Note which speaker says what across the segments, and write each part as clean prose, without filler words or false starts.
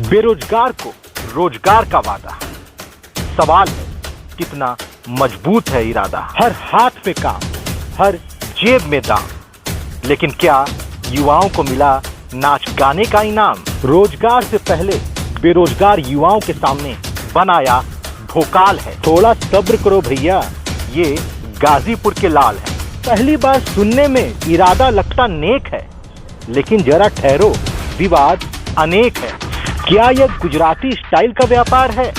Speaker 1: बेरोजगार को रोजगार का वादा। सवाल है कितना मजबूत है इरादा। हर हाथ पे काम, हर जेब में दाम, लेकिन क्या युवाओं को मिला नाच गाने का इनाम? रोजगार से पहले बेरोजगार युवाओं के सामने बनाया भोकाल है। थोड़ा सब्र करो भैया, ये गाजीपुर के लाल है। पहली बार सुनने में इरादा लगता नेक है, लेकिन जरा ठहरो, विवाद अनेक है। क्या यह गुजराती स्टाइल का व्यापार है?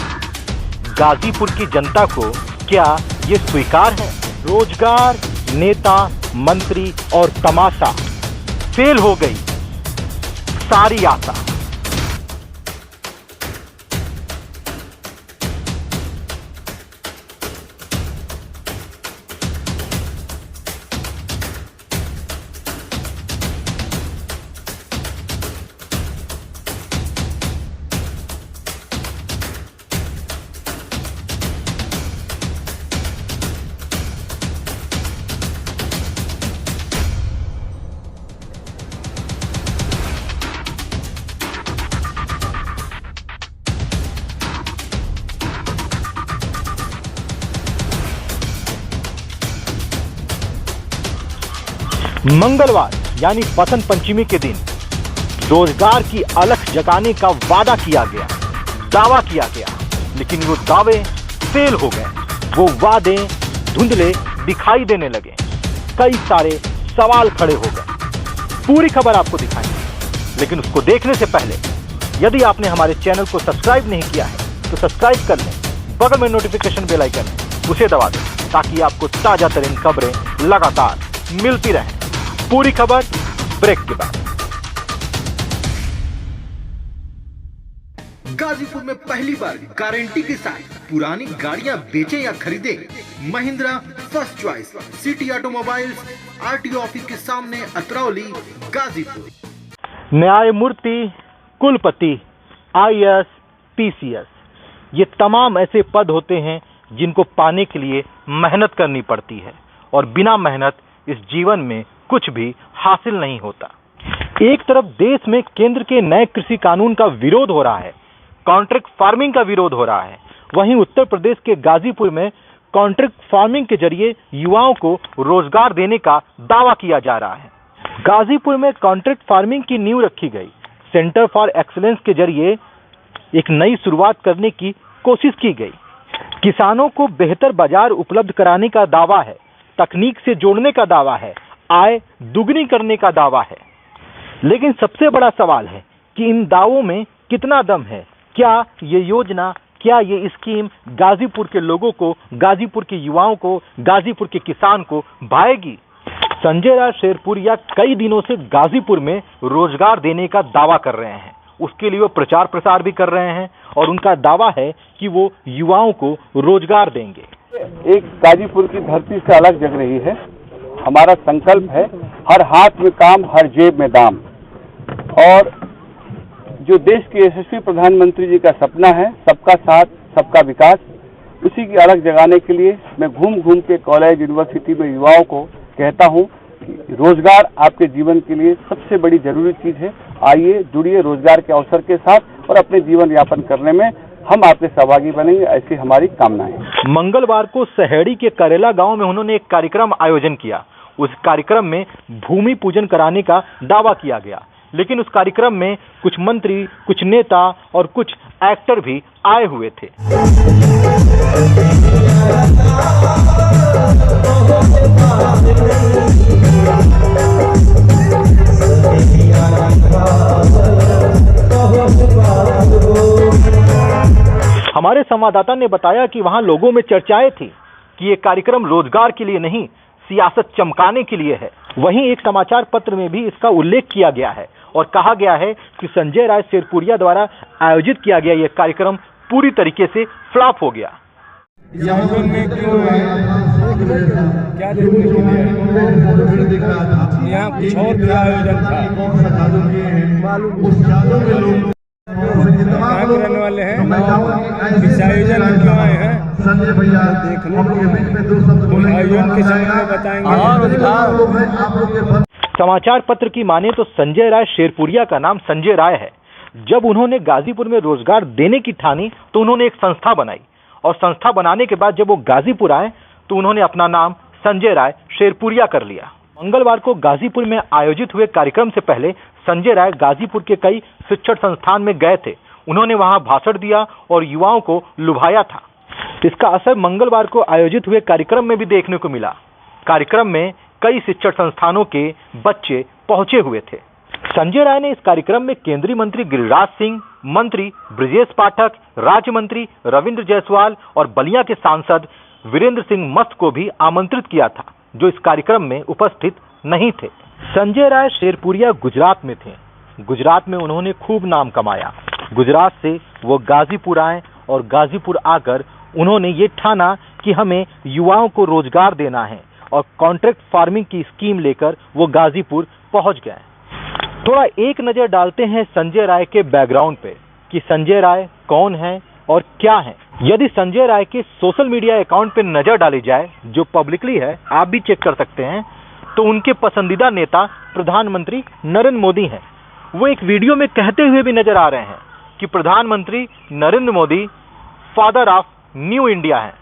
Speaker 1: गाजीपुर की जनता को क्या ये स्वीकार है? रोजगार, नेता, मंत्री और तमाशा, फेल हो गई सारी आशा। मंगलवार यानी बसंत पंचमी के दिन रोजगार की अलख जगाने का वादा किया गया, दावा किया गया, लेकिन वो दावे फेल हो गए। वो वादे धुंधले दिखाई देने लगे। कई सारे सवाल खड़े हो गए। पूरी खबर आपको दिखाएंगे, लेकिन उसको देखने से पहले यदि आपने हमारे चैनल को सब्सक्राइब नहीं किया है तो सब्सक्राइब कर लें। बगल में नोटिफिकेशन बेल आइकन है, उसे दबा दें ताकि आपको ताजा तरीन खबरें लगातार मिलती रहें। पूरी खबर ब्रेक के बाद।
Speaker 2: गाजीपुर में पहली बार गारंटी के साथ पुरानी गाड़ियां बेचें या खरीदें, Mahindra first choice city automobiles, RTO office के सामने, अतरौली, गाजीपुर।
Speaker 1: न्यायमूर्ति, कुलपति, IAS, PCS, ये तमाम ऐसे पद होते हैं जिनको पाने के लिए मेहनत करनी पड़ती है, और बिना मेहनत इस जीवन में कुछ भी हासिल नहीं होता। एक तरफ देश में केंद्र के नए कृषि कानून का विरोध हो रहा है, कॉन्ट्रैक्ट फार्मिंग का विरोध हो रहा है, वहीं उत्तर प्रदेश के गाजीपुर में कॉन्ट्रैक्ट फार्मिंग के जरिए युवाओं को रोजगार देने का दावा किया जा रहा है। गाजीपुर में कॉन्ट्रैक्ट फार्मिंग की नींव रखी गई। सेंटर फॉर एक्सीलेंस के जरिए एक नई शुरुआत करने की कोशिश की गई। किसानों को बेहतर बाजार उपलब्ध कराने का दावा है, तकनीक से जोड़ने का दावा है, आय दुगनी करने का दावा है। लेकिन सबसे बड़ा सवाल है कि इन दावों में कितना दम है? क्या ये योजना, क्या ये स्कीम गाजीपुर के लोगों को, गाजीपुर के युवाओं को, गाजीपुर के किसान को भाएगी? संजय राय शेरपुरिया कई दिनों से गाजीपुर में रोजगार देने का दावा कर रहे हैं। उसके लिए वो प्रचार प्रसार भी कर रहे हैं और उनका दावा है कि वो युवाओं को रोजगार देंगे।
Speaker 3: एक गाजीपुर की धरती से अलग जग रही है। हमारा संकल्प है हर हाथ में काम, हर जेब में दाम। और जो देश के यशस्वी प्रधानमंत्री जी का सपना है, सबका साथ सबका विकास, उसी की अलग जगाने के लिए मैं घूम घूम के कॉलेज, यूनिवर्सिटी में युवाओं को कहता हूं कि रोजगार आपके जीवन के लिए सबसे बड़ी जरूरी चीज है। आइए जुड़िए रोजगार के अवसर के साथ और अपने जीवन यापन करने में हम आपके सहभागी बनेंगे, ऐसी हमारी कामनाएं।
Speaker 1: मंगलवार को सहेड़ी के करेला गांव में उन्होंने एक कार्यक्रम आयोजन किया। उस कार्यक्रम में भूमि पूजन कराने का दावा किया गया, लेकिन उस कार्यक्रम में कुछ मंत्री, कुछ नेता और कुछ एक्टर भी आए हुए थे। हमारे संवाददाता ने बताया कि वहां लोगों में चर्चाएं थी कि ये कार्यक्रम रोजगार के लिए नहीं, सियासत चमकाने के लिए है। वहीं एक समाचार पत्र में भी इसका उल्लेख किया गया है और कहा गया है कि संजय राय शेरपुरिया द्वारा आयोजित किया गया यह कार्यक्रम पूरी तरीके से फ्लॉप हो गया।
Speaker 4: यहाँ कुछ और भी आयोजन था, रहने वाले हैं, इस आयोजन क्यों आए हैं आयोजन के समय में बताएंगे।
Speaker 1: समाचार पत्र की माने तो संजय राय शेरपुरिया का नाम संजय राय है, जब उन्होंने गाजीपुर में रोजगार देने की ठानी तो उन्होंने एक संस्था बनाई, और संस्था बनाने के बाद जब वो गाजीपुर आए तो उन्होंने अपना नाम संजय राय शेरपुरिया कर लिया। मंगलवार को गाजीपुर में आयोजित हुए कार्यक्रम से पहले संजय राय गाजीपुर के कई शिक्षण संस्थान में गए थे। उन्होंने वहां भाषण दिया और युवाओं को लुभाया था। इसका असर मंगलवार को आयोजित हुए कार्यक्रम में भी देखने को मिला। कार्यक्रम में कई शिक्षण संस्थानों के बच्चे पहुंचे हुए थे। संजय राय ने इस कार्यक्रम में केंद्रीय मंत्री गिरिराज सिंह, मंत्री ब्रजेश पाठक, राज्य मंत्री रविंद्र जायसवाल और बलिया के सांसद वीरेंद्र सिंह मस्त को भी आमंत्रित किया था, जो इस कार्यक्रम में उपस्थित नहीं थे। संजय राय शेरपुरिया गुजरात में थे। गुजरात में उन्होंने खूब नाम कमाया। गुजरात से वो गाजीपुर आए और गाजीपुर आकर उन्होंने ये ठाना कि हमें युवाओं को रोजगार देना है, और कॉन्ट्रैक्ट फार्मिंग की स्कीम लेकर वो गाजीपुर पहुंच गए। थोड़ा एक नजर डालते हैं संजय राय के बैकग्राउंड पे कि संजय राय कौन है और क्या है। यदि संजय राय के सोशल मीडिया अकाउंट पे नजर डाली जाए, जो पब्लिकली है, आप भी चेक कर सकते हैं, तो उनके पसंदीदा नेता प्रधानमंत्री नरेंद्र मोदी हैं। वो एक वीडियो में कहते हुए भी नजर आ रहे हैं कि प्रधानमंत्री Narendra Modi father of new India हैं।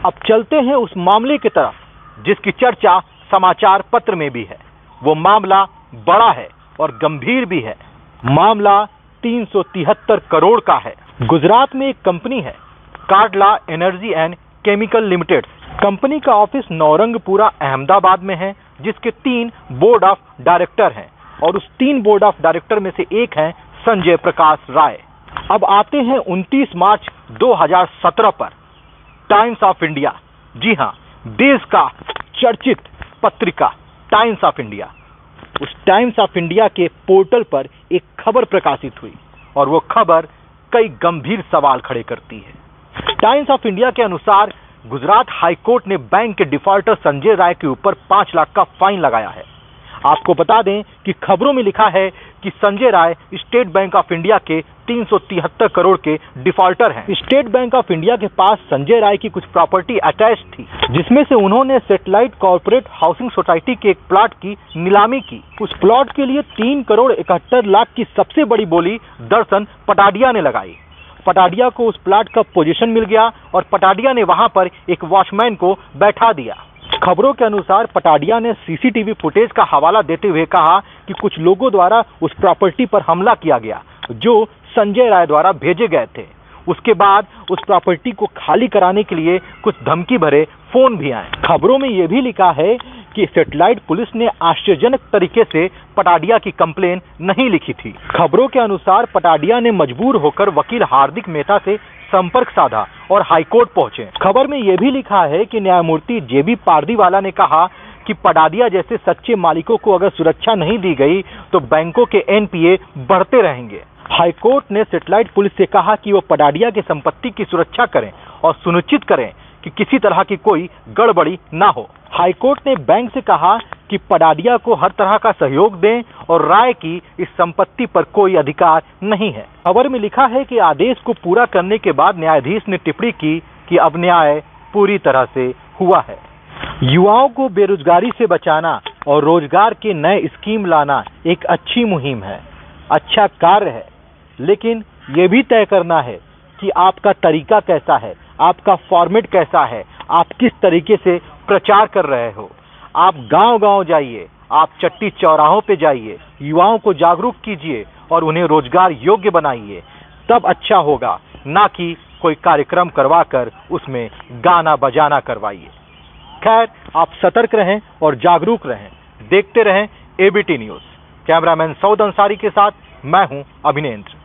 Speaker 1: अब चलते हैं उस मामले की तरफ जिसकी चर्चा समाचार पत्र में भी है। वो मामला बड़ा है और गंभीर भी है। मामला 373 करोड़ का है। गुजरात में एक कंपनी है, कार्डला energy and chemical limited. Company का ऑफिस नौरंगपुरा अहमदाबाद में है, जिसके 3 बोर्ड ऑफ डायरेक्टर हैं, और उस 3 बोर्ड ऑफ डायरेक्टर में से एक हैं संजय प्रकाश राय। अब आते हैं 29 मार्च 2017 पर टाइम्स ऑफ इंडिया, जी हां, देश का चर्चित पत्रिका टाइम्स ऑफ इंडिया, उस टाइम्स ऑफ इंडिया के पोर्टल पर एक खबर प्रकाशित हुई, और वो खबर कई गंभीर सवाल खड़े करती है। टाइम्स ऑफ इंडिया के अनुसार गुजरात हाई कोर्ट ने बैंक के डिफॉल्टर संजय राय के ऊपर 5 लाख का फाइन लगाया है। आपको बता दें कि खबरों में लिखा है कि Sanjay Rai state bank of India के 373 करोड़ के डिफॉल्टर हैं। स्टेट बैंक ऑफ इंडिया के पास संजय राय की कुछ प्रॉपर्टी अटैच थी, जिसमें से उन्होंने सैटेलाइट कॉर्पोरेट हाउसिंग सोसाइटी के एक प्लॉट की नीलामी की। उस प्लॉट के लिए 3 करोड़ 71 लाख की सबसे बड़ी बोली दर्शन पटाडिया ने लगाई। पटाडिया को उस प्लॉट का पोजीशन मिल गया और पटाडिया ने वहां पर एक वॉचमैन को बैठा दिया। खबरों के अनुसार पटाडिया ने सीसीटीवी फुटेज का हवाला देते हुए कहा कि कुछ लोगों द्वारा उस प्रॉपर्टी पर हमला किया गया, जो संजय राय द्वारा भेजे गए थे। उसके बाद उस प्रॉपर्टी को खाली कराने के लिए कुछ धमकी भरे फोन भी आए। खबरों में यह भी लिखा है कि सैटेलाइट पुलिस ने आश्चर्यजनक तरीके से पटाडिया की कंप्लेन नहीं लिखी थी। खबरों के अनुसार पटाडिया ने मजबूर होकर वकील हार्दिक मेहता से संपर्क साधा और हाईकोर्ट पहुंचे। खबर में यह भी लिखा है कि न्यायमूर्ति जेबी पारदीवाला ने कहा कि पटाडिया जैसे सच्चे मालिकों को अगर सुरक्षा नहीं दी गई तो बैंकों के एनपीए बढ़ते रहेंगे। हाईकोर्ट ने सैटेलाइट पुलिस से कहा कि वो पटाडिया की संपत्ति की सुरक्षा करें और सुनिश्चित करें कि किसी तरह की कोई गड़बड़ी ना हो। हाईकोर्ट ने बैंक से कहा कि पटाडिया को हर तरह का सहयोग दें और राय की इस संपत्ति पर कोई अधिकार नहीं है। खबर में लिखा है कि आदेश को पूरा करने के बाद न्यायाधीश ने टिप्पणी की कि अब न्याय पूरी तरह से हुआ है। युवाओं को बेरोजगारी से बचाना और रोजगार के नए स्कीम लाना एक अच्छी मुहिम है, अच्छा कार्य है, लेकिन ये भी तय करना है कि आपका तरीका कैसा है, आपका फॉर्मेट कैसा है, आप किस तरीके से प्रचार कर रहे हो। आप गांव-गांव जाइए, आप चट्टी चौराहों पे जाइए, युवाओं को जागरूक कीजिए और उन्हें रोजगार योग्य बनाइए, तब अच्छा होगा, ना कि कोई कार्यक्रम करवाकर उसमें गाना बजाना करवाइए। खैर, आप सतर्क रहें और जागरूक रहें। देखते रहें ABT news. Cameraman Saud Ansari के साथ मैं हूं अभिनेंद्र।